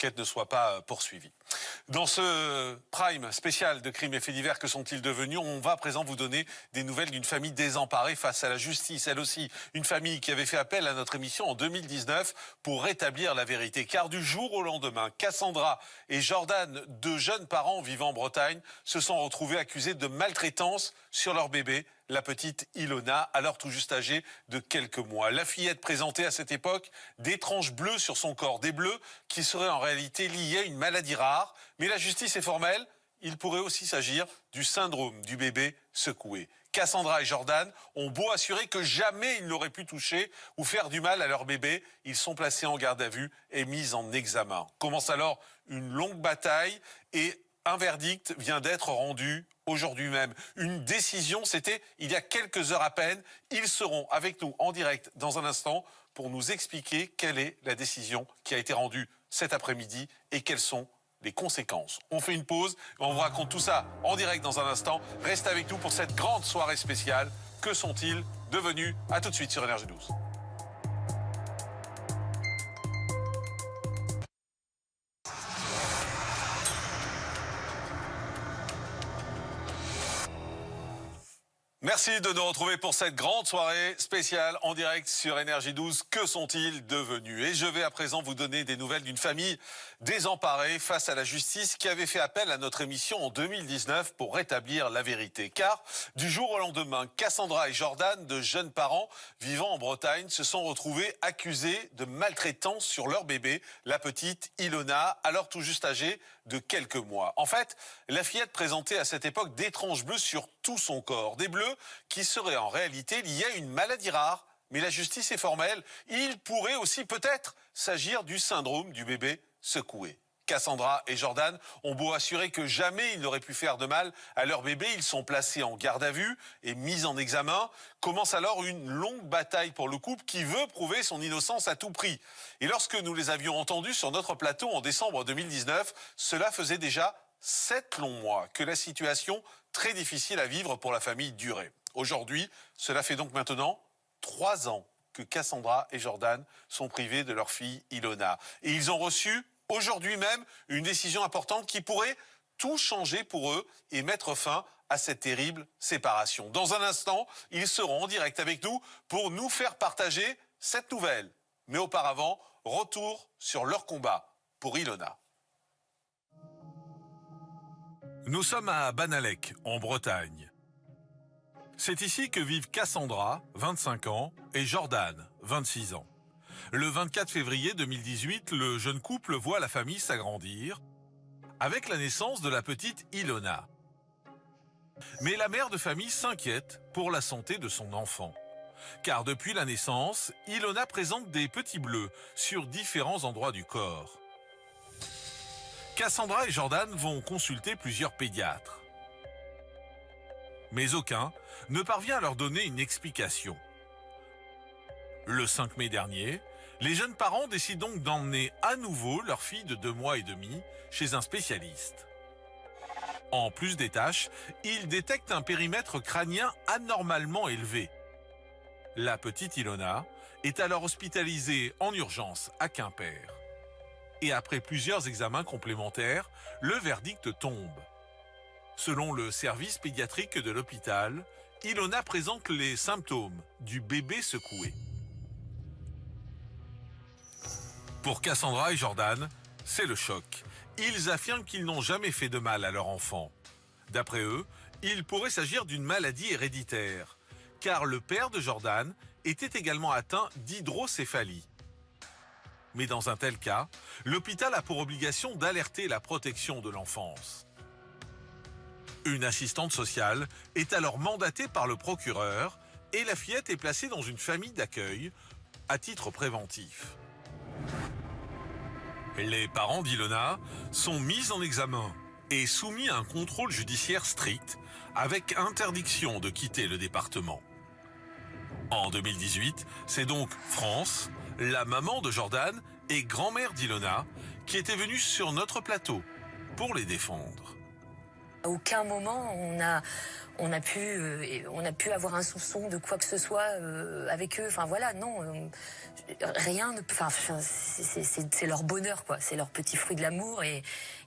l'enquête ne soit pas poursuivie. Dans ce prime spécial de crimes et faits divers, que sont-ils devenus? On va à présent vous donner des nouvelles d'une famille désemparée face à la justice. Elle aussi, une famille qui avait fait appel à notre émission en 2019 pour rétablir la vérité. Car du jour au lendemain, Cassandra et Jordan, deux jeunes parents vivant en Bretagne, se sont retrouvés accusés de maltraitance sur leur bébé, la petite Ilona, alors tout juste âgée de quelques mois. La fillette présentait à cette époque d'étranges bleus sur son corps, des bleus qui seraient en réalité liés à une maladie rare. Mais la justice est formelle, il pourrait aussi s'agir du syndrome du bébé secoué. Cassandra et Jordan ont beau assurer que jamais ils n'auraient pu toucher ou faire du mal à leur bébé, ils sont placés en garde à vue et mis en examen. Commence alors une longue bataille et un verdict vient d'être rendu aujourd'hui même. Une décision, c'était il y a quelques heures à peine. Ils seront avec nous en direct dans un instant pour nous expliquer quelle est la décision qui a été rendue cet après-midi et quelles sont les conséquences. On fait une pause, on vous raconte tout ça en direct dans un instant. Reste avec nous pour cette grande soirée spéciale. Que sont-ils devenus? À tout de suite sur Énergie 12. Merci de nous retrouver pour cette grande soirée spéciale en direct sur Énergie 12. Que sont-ils devenus? Et je vais à présent vous donner des nouvelles d'une famille désemparée face à la justice qui avait fait appel à notre émission en 2019 pour rétablir la vérité. Car du jour au lendemain, Cassandra et Jordan, de jeunes parents vivant en Bretagne, se sont retrouvés accusés de maltraitance sur leur bébé, la petite Ilona, alors tout juste âgée de quelques mois. En fait, la fillette présentait à cette époque d'étranges bleus sur tout son corps, des bleus qui seraient en réalité liés à une maladie rare. Mais la justice est formelle, il pourrait aussi peut-être s'agir du syndrome du bébé secoué. Cassandra et Jordan ont beau assurer que jamais ils n'auraient pu faire de mal à leur bébé, ils sont placés en garde à vue et mis en examen. Commence alors une longue bataille pour le couple qui veut prouver son innocence à tout prix. Et lorsque nous les avions entendus sur notre plateau en décembre 2019, cela faisait déjà 7 longs mois que la situation très difficile à vivre pour la famille durait. Aujourd'hui, cela fait donc maintenant 3 ans que Cassandra et Jordan sont privés de leur fille Ilona. Et ils ont reçu aujourd'hui même une décision importante qui pourrait tout changer pour eux et mettre fin à cette terrible séparation. Dans un instant, ils seront en direct avec nous pour nous faire partager cette nouvelle. Mais auparavant, retour sur leur combat pour Ilona. Nous sommes à Banalec, en Bretagne. C'est ici que vivent Cassandra, 25 ans, et Jordan, 26 ans. Le 24 février 2018, le jeune couple voit la famille s'agrandir avec la naissance de la petite Ilona. Mais la mère de famille s'inquiète pour la santé de son enfant. Car depuis la naissance, Ilona présente des petits bleus sur différents endroits du corps. Cassandra et Jordan vont consulter plusieurs pédiatres. Mais aucun ne parvient à leur donner une explication. Le 5 mai dernier, les jeunes parents décident donc d'emmener à nouveau leur fille de 2 mois et demi chez un spécialiste. En plus des taches, ils détectent un périmètre crânien anormalement élevé. La petite Ilona est alors hospitalisée en urgence à Quimper. Et après plusieurs examens complémentaires, le verdict tombe. Selon le service pédiatrique de l'hôpital, Ilona présente les symptômes du bébé secoué. Pour Cassandra et Jordan, c'est le choc. Ils affirment qu'ils n'ont jamais fait de mal à leur enfant. D'après eux, il pourrait s'agir d'une maladie héréditaire, car le père de Jordan était également atteint d'hydrocéphalie. Mais dans un tel cas, l'hôpital a pour obligation d'alerter la protection de l'enfance. Une assistante sociale est alors mandatée par le procureur et la fillette est placée dans une famille d'accueil à titre préventif. Les parents d'Ilona sont mis en examen et soumis à un contrôle judiciaire strict avec interdiction de quitter le département. En 2018, c'est donc France, la maman de Jordan et grand-mère d'Ilona, qui était venue sur notre plateau pour les défendre. À aucun moment on a pu avoir un soupçon de quoi que ce soit avec eux. Enfin voilà, non, rien. Enfin, c'est leur bonheur, quoi. C'est leur petit fruit de l'amour et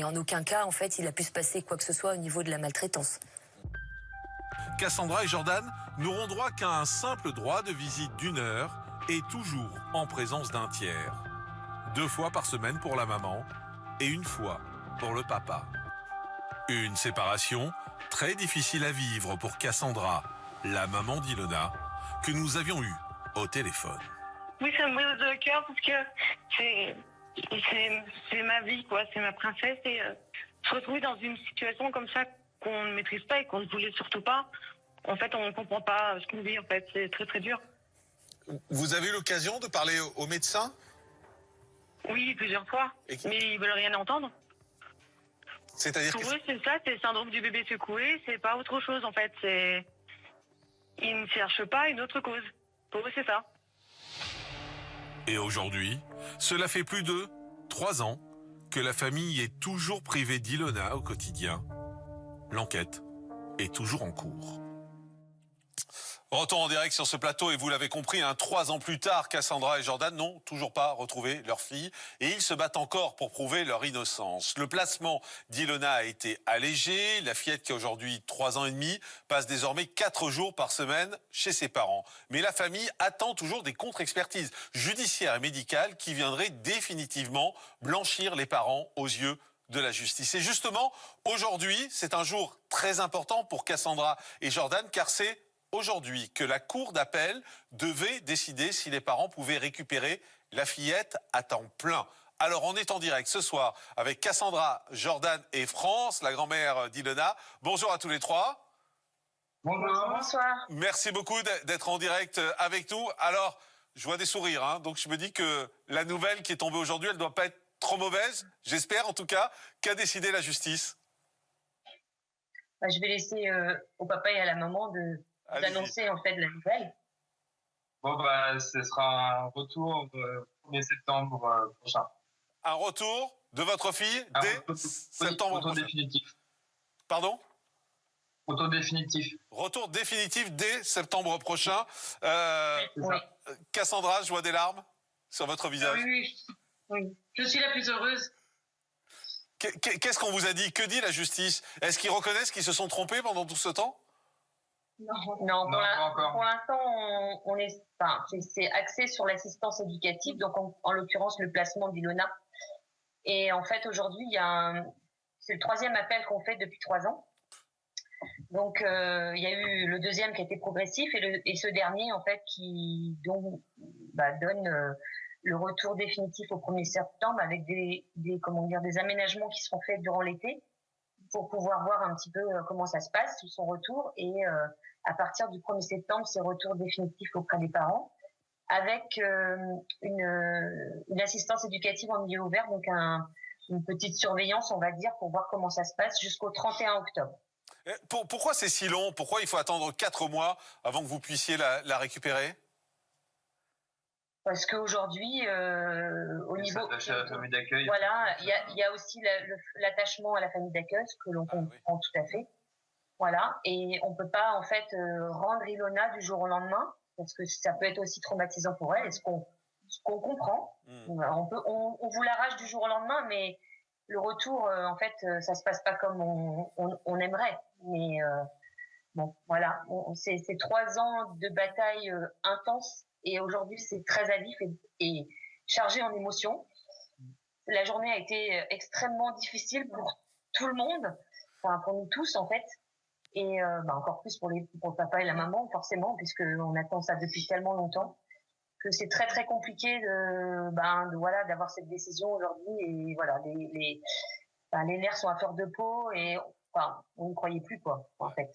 en aucun cas, en fait, il a pu se passer quoi que ce soit au niveau de la maltraitance. Cassandra et Jordan n'auront droit qu'à un simple droit de visite d'1 heure et toujours en présence d'un tiers. 2 fois par semaine pour la maman et 1 fois pour le papa. Une séparation très difficile à vivre pour Cassandra, la maman d'Ilona, que nous avions eue au téléphone. Oui, ça me brise le cœur parce que c'est ma vie, quoi. C'est ma princesse et se retrouver dans une situation comme ça qu'on ne maîtrise pas et qu'on ne voulait surtout pas. En fait, on ne comprend pas ce qu'on vit. En fait, c'est très très dur. Vous avez eu l'occasion de parler au médecin? Oui, plusieurs fois. Mais ils veulent rien entendre. C'est-à-dire pour eux, c'est ça, c'est le syndrome du bébé secoué. C'est pas autre chose, en fait. Ils ne cherchent pas une autre cause. Pour eux, c'est ça. Et aujourd'hui, cela fait plus de 3 ans que la famille est toujours privée d'Ilona au quotidien. L'enquête est toujours en cours. Retour en direct sur ce plateau et vous l'avez compris, 3 ans plus tard, Cassandra et Jordan n'ont toujours pas retrouvé leur fille et ils se battent encore pour prouver leur innocence. Le placement d'Ilona a été allégé. La fillette qui a aujourd'hui 3 ans et demi passe désormais 4 jours par semaine chez ses parents. Mais la famille attend toujours des contre-expertises judiciaires et médicales qui viendraient définitivement blanchir les parents aux yeux de la justice. Et justement, aujourd'hui, c'est un jour très important pour Cassandra et Jordan car c'est aujourd'hui que la cour d'appel devait décider si les parents pouvaient récupérer la fillette à temps plein. Alors on est en direct ce soir avec Cassandra, Jordan et France, la grand-mère d'Ilona. Bonjour à tous les 3. Bonjour. Bonsoir. Merci beaucoup d'être en direct avec nous. Alors, je vois des sourires, donc je me dis que la nouvelle qui est tombée aujourd'hui, elle ne doit pas être trop mauvaise, j'espère en tout cas. Qu'a décidé la justice? Je vais laisser au papa et à la maman d'annoncer en fait la nouvelle. Bon, ce sera un retour 1er septembre prochain. Un retour de votre fille dès septembre prochain. Retour définitif. Pardon? Retour définitif. Retour définitif dès septembre prochain. Oui. Cassandra, je vois des larmes sur votre visage. Oui. Je suis la plus heureuse. Qu'est-ce qu'on vous a dit? Que dit la justice? Est-ce qu'ils reconnaissent qu'ils se sont trompés pendant tout ce temps? Non, pour l'instant, c'est axé sur l'assistance éducative, donc en l'occurrence le placement d'Ilona. Et en fait, aujourd'hui, c'est le 3e appel qu'on fait depuis 3 ans. Donc, il y a eu le 2e qui a été progressif et ce dernier, en fait, qui donne le retour définitif au 1er septembre avec des aménagements qui seront faits durant l'été pour pouvoir voir un petit peu comment ça se passe, son retour. Et à partir du 1er septembre, c'est retour définitif auprès des parents avec une assistance éducative en milieu ouvert, donc une petite surveillance, on va dire, pour voir comment ça se passe jusqu'au 31 octobre. Pourquoi c'est si long? Pourquoi il faut attendre 4 mois avant que vous puissiez la récupérer? Parce qu'aujourd'hui, au niveau... S'attacher à la famille d'accueil. Voilà, il y a aussi l'attachement à la famille d'accueil, ce que l'on comprend tout à fait. Voilà, et on ne peut pas en fait rendre Ilona du jour au lendemain, parce que ça peut être aussi traumatisant pour elle, et ce qu'on comprend. On vous l'arrache du jour au lendemain, mais le retour, en fait, ça ne se passe pas comme on aimerait. Mais bon, voilà, c'est 3 ans de bataille intense. Et aujourd'hui, c'est très à vif et chargé en émotions. La journée a été extrêmement difficile pour tout le monde, enfin pour nous tous en fait, et encore plus pour le papa et la maman forcément, puisqu'on attend ça depuis tellement longtemps que c'est très très compliqué d'avoir cette décision aujourd'hui. Et voilà, les nerfs sont à fleur de peau et on ne croyait plus en fait.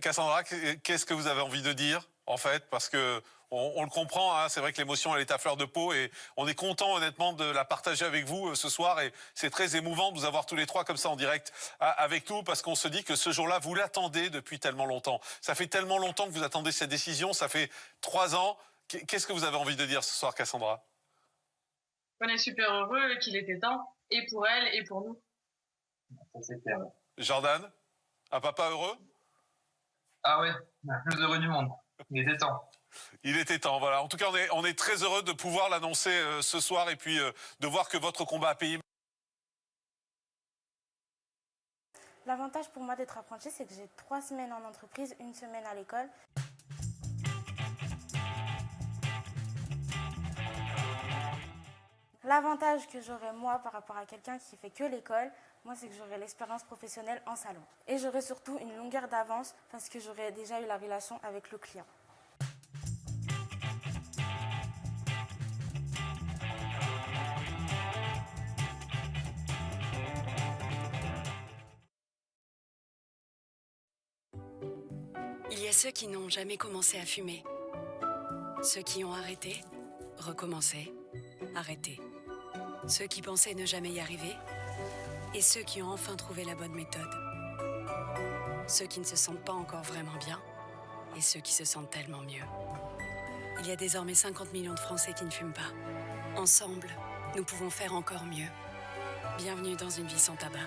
Cassandra, qu'est-ce que vous avez envie de dire en fait? Parce que on le comprend, c'est vrai que l'émotion elle est à fleur de peau et on est content honnêtement de la partager avec vous ce soir et c'est très émouvant de vous avoir tous les 3 comme ça en direct avec nous parce qu'on se dit que ce jour-là vous l'attendez depuis tellement longtemps. Ça fait tellement longtemps que vous attendez cette décision, ça fait 3 ans. Qu'est-ce que vous avez envie de dire ce soir, Cassandra? On est super heureux qu'il était temps, et pour elle et pour nous. Ça c'est clair. Jordan, un papa heureux? Ah ouais, le plus heureux du monde. Il était temps. Il était temps, voilà. En tout cas, on est très heureux de pouvoir l'annoncer ce soir et puis de voir que votre combat a payé. L'avantage pour moi d'être apprenti, c'est que j'ai 3 semaines en entreprise, 1 semaine à l'école. L'avantage que j'aurai moi par rapport à quelqu'un qui fait que l'école, moi c'est que j'aurai l'expérience professionnelle en salon. Et j'aurai surtout une longueur d'avance parce que j'aurai déjà eu la relation avec le client. Il y a ceux qui n'ont jamais commencé à fumer. Ceux qui ont arrêté, recommencé, arrêté. Ceux qui pensaient ne jamais y arriver. Et ceux qui ont enfin trouvé la bonne méthode. Ceux qui ne se sentent pas encore vraiment bien. Et ceux qui se sentent tellement mieux. Il y a désormais 50 millions de Français qui ne fument pas. Ensemble, nous pouvons faire encore mieux. Bienvenue dans une vie sans tabac.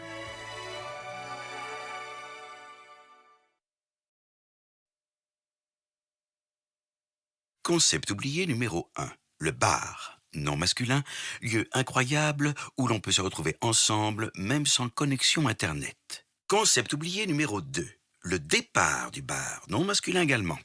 Concept oublié numéro 1. Le bar, non masculin, lieu incroyable où l'on peut se retrouver ensemble même sans connexion Internet. Concept oublié numéro 2. Le départ du bar, non masculin également.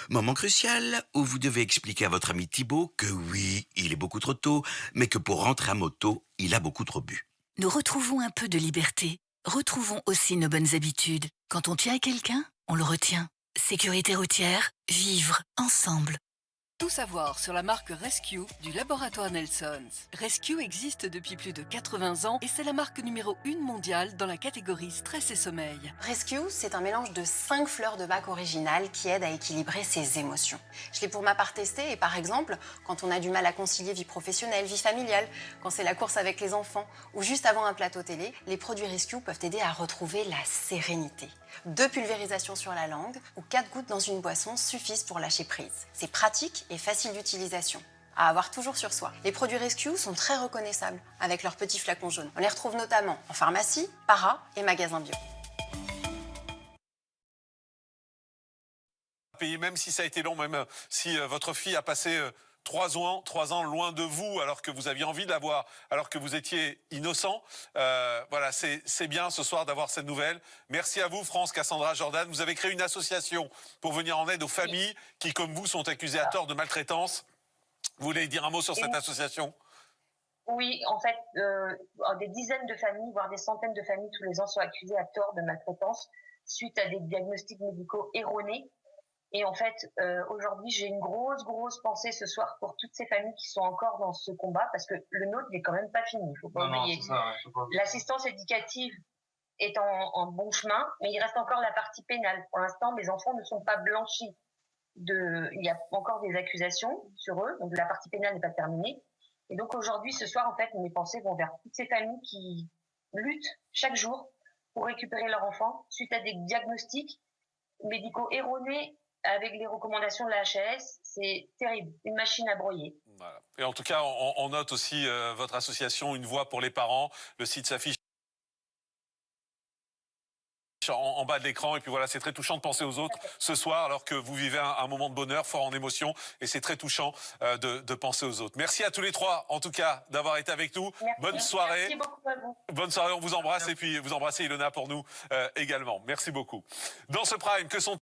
Moment crucial où vous devez expliquer à votre ami Thibaut que oui, il est beaucoup trop tôt, mais que pour rentrer à moto, il a beaucoup trop bu. Nous retrouvons un peu de liberté. Retrouvons aussi nos bonnes habitudes. Quand on tient à quelqu'un, on le retient. Sécurité routière, vivre ensemble. Tout savoir sur la marque Rescue du laboratoire Nelsons. Rescue existe depuis plus de 80 ans et c'est la marque numéro 1 mondiale dans la catégorie stress et sommeil. Rescue, c'est un mélange de 5 fleurs de bac originales qui aident à équilibrer ses émotions. Je l'ai pour ma part testé et par exemple, quand on a du mal à concilier vie professionnelle, vie familiale, quand c'est la course avec les enfants ou juste avant un plateau télé, les produits Rescue peuvent aider à retrouver la sérénité. 2 pulvérisations sur la langue ou 4 gouttes dans une boisson suffisent pour lâcher prise. C'est pratique et facile d'utilisation. À avoir toujours sur soi. Les produits Rescue sont très reconnaissables avec leurs petits flacons jaunes. On les retrouve notamment en pharmacie, para et magasins bio. Même si ça a été long, même si votre fille a passé 3 ans loin de vous, alors que vous aviez envie de la voir, alors que vous étiez innocent. Voilà, c'est bien ce soir d'avoir cette nouvelle. Merci à vous, France, Cassandra, Jordan. Vous avez créé une association pour venir en aide aux familles qui, comme vous, sont accusées à tort de maltraitance. Vous voulez dire un mot sur cette association ? Oui, en fait, des dizaines de familles, voire des centaines de familles tous les ans sont accusées à tort de maltraitance suite à des diagnostics médicaux erronés. Et en fait, aujourd'hui, j'ai une grosse pensée ce soir pour toutes ces familles qui sont encore dans ce combat, parce que le nôtre n'est quand même pas fini, il ne faut pas oublier. L'assistance éducative est en bon chemin, mais il reste encore la partie pénale. Pour l'instant, mes enfants ne sont pas blanchis. Il y a encore des accusations sur eux, donc la partie pénale n'est pas terminée. Et donc aujourd'hui, ce soir, en fait, mes pensées vont vers toutes ces familles qui luttent chaque jour pour récupérer leur enfant suite à des diagnostics médicaux erronés avec les recommandations de la HAS. C'est terrible, une machine à broyer. Voilà. Et en tout cas, on note aussi votre association Une Voix pour les parents. Le site s'affiche en bas de l'écran. Et puis voilà, c'est très touchant de penser aux autres ce soir, alors que vous vivez un moment de bonheur fort en émotion. Et c'est très touchant de penser aux autres. Merci à tous les trois, en tout cas, d'avoir été avec nous. Merci. Bonne soirée. Merci beaucoup à vous. Bonne soirée, on vous embrasse. Et puis vous embrassez Ilona pour nous également. Merci beaucoup. Dans ce Prime, que sont